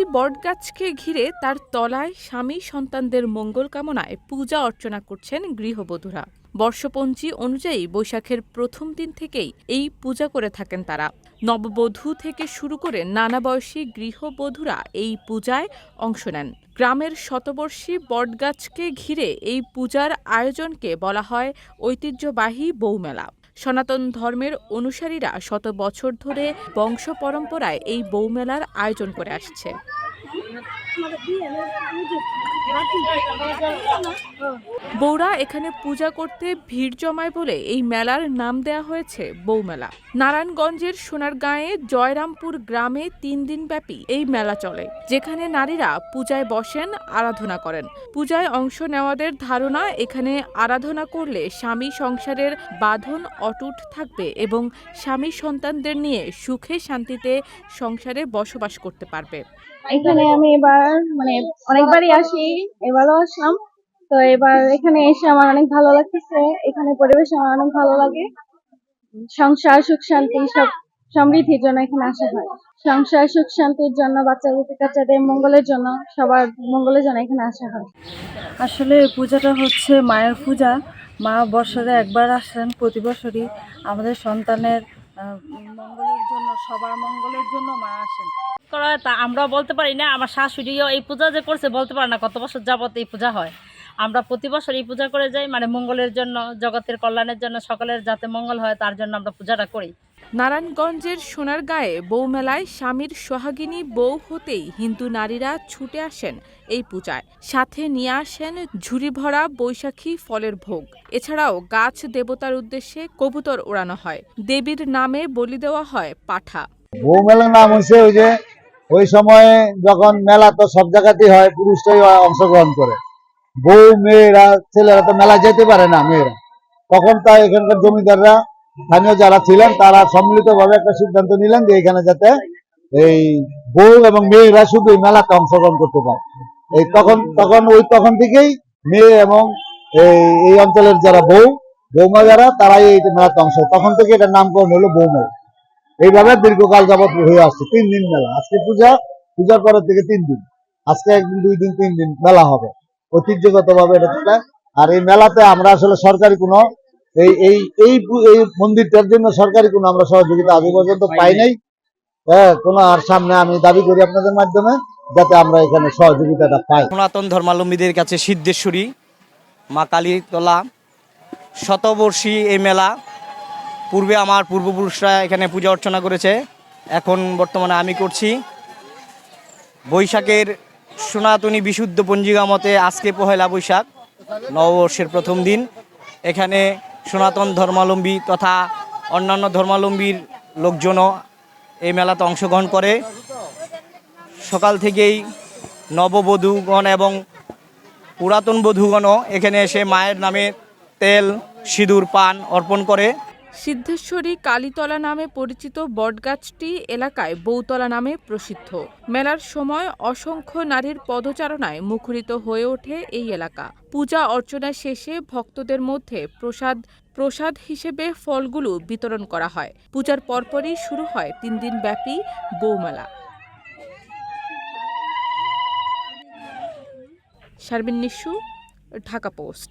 একটি বটগাছকে ঘিরে তার তলায় স্বামী সন্তানদের মঙ্গল কামনায় পূজা অর্চনা করছেন গৃহবধূরা। বর্ষপঞ্জি অনুযায়ী বৈশাখের প্রথম দিন থেকেই এই পূজা করে থাকেন তারা। নববধূ থেকে শুরু করে নানা বয়সী গৃহবধূরা এই পূজায় অংশ নেন। গ্রামের শতবর্ষী বটগাছকে ঘিরে এই পূজার আয়োজনকে বলা হয় ঐতিহ্যবাহী বৌমেলা। সনাতন ধর্মের অনুসারীরা শত বছর ধরে বংশ পরম্পরায় এই বৌমেলার আয়োজন করে আসছে। বউরা এখানে পূজা করতে ভিড় জমায় বলে এই মেলার নাম দেয়া হয়েছে বৌমেলা। নারায়ণগঞ্জের সোনারগাঁয়ে জয়রামপুর গ্রামে ৩ দিনব্যাপী এই মেলা চলে, যেখানে নারীরা পূজায় বসেন, আরাধনা করেন। পূজায় অংশ নেওয়াদের ধারণা, এখানে আরাধনা করলে স্বামী সংসারের বাঁধন অটুট থাকবে এবং স্বামী সন্তানদের নিয়ে সুখে শান্তিতে সংসারে বসবাস করতে পারবে। এখানে আমি এবার অনেকবারই আসি, এবারও আসলাম। তো এবার এখানে এসে আমার অনেক ভালো লাগতেছে। এখানে পরিবেশ আমার অনেক ভালো লাগে। সংসার সুখ শান্তি সব সমৃদ্ধির জন্য এখানে আসা হয়। সংসার সুখ শান্তির জন্য, বাচ্চাদের মঙ্গলের জন্য, সবার মঙ্গলের জন্য এখানে আসা হয়। আসলে পূজাটা হচ্ছে মায়ের পূজা। মা বছরে একবার আসেন, প্রতি বছরই আমাদের সন্তানের মঙ্গলের জন্য, সবার মঙ্গলের জন্য মা আসেন। তা আমরা বলতে পারি না, আমার শাশুড়িও এই পূজা যে করছে বলতে পারে না কত বছর যাবত এই পূজা হয়। আমরা প্রতি বছর এই পূজা করে যাই, মঙ্গলের জন্য, জগতের কল্যাণের জন্য, সকলের যাতে মঙ্গল হয় তার জন্য আমরা পূজাটা করি। নারায়ণগঞ্জের সোনারগাঁয়ে বৌমেলায় স্বামীর সোহাগিনী বউ হতেই হিন্দু নারীরা ছুটে আসেন এই পূজায়। সাথে নিয়ে আসেন ঝুড়ি ভরা বৈশাখী ফলের ভোগ। এছাড়াও গাছ দেবতার উদ্দেশ্যে কবুতর ওড়ানো হয়। দেবীর নামে বলি দেওয়া হয় পাঠা। বৌমেলার নাম হচ্ছে ওই সময়ে যখন মেলা তো সব জায়গাতেই হয়, পুরুষরাই অংশগ্রহণ করে। বউ মেয়েরা, ছেলেরা তো মেলা যেতে পারে না মেয়েরা। তখন তাই এখানকার জমিদাররা, স্থানীয় যারা ছিলেন, তারা সম্মিলিতভাবে একটা সিদ্ধান্ত নিলেন যে এখানে যাতে এই বউ এবং মেয়েরা শুধু মেলাতে অংশগ্রহণ করতে পারে। এই তখন থেকেই মেয়ে এবং এই অঞ্চলের যারা বৌমা যারা, তারাই এই মেলাতে অংশ, তখন থেকে এটার নামকরণ হলো বৌমেলা। এইভাবে দীর্ঘকাল যাবৎ হয়ে আসছে। 3 দিন মেলা। আজকে পূজার পরের থেকে 3 দিন, আজকে 1 দিন 2 দিন 3 দিন মেলা হবে ঐতিহ্যগত ভাবে এটা চলে। আর এই মেলাতে আমরা আসলে সরকারি কোনো এই মন্দিরটার জন্য সরকারি কোনো আমরা সহযোগিতা আগে পর্যন্ত পাই নাই। কোনো আর সামনে আমি দাবি করি আপনাদের মাধ্যমে যাতে আমরা এখানে সহযোগিতাটা পাই। সনাতন ধর্মাবলম্বীদের কাছে সিদ্ধেশ্বরী মা কালীতলা শতবর্ষী এই মেলা। পূর্বে আমার পূর্বপুরুষরা এখানে পূজা অর্চনা করেছে, এখন বর্তমানে আমি করছি। বৈশাখের সনাতনী বিশুদ্ধ পঞ্জিকা মতে আজকে পহেলা বৈশাখ, নববর্ষের প্রথম দিন। এখানে সনাতন ধর্মাবলম্বী তথা অন্যান্য ধর্মাবলম্বীর লোকজনও এই মেলাতে অংশগ্রহণ করে। সকাল থেকেই নববধূগণ এবং পুরাতন বধূগণও এখানে এসে মায়ের নামে তেল, সিঁদুর, পান অর্পণ করে। সিদ্ধেশ্বরী কালীতলা নামে পরিচিত বটগাছটি এলাকায় বৌতলা নামে প্রসিদ্ধ। মেলার সময় অসংখ্য নারীর পদচারণায় মুখরিত হয়ে ওঠে এই এলাকা। পূজা অর্চনা শেষে ভক্তদের মধ্যে প্রসাদ হিসেবে ফলগুলো বিতরণ করা হয়। পূজার পরপরই শুরু হয় 3 দিন ব্যাপী বৌমেলা। শারমিন নিশু, ঢাকা পোস্ট।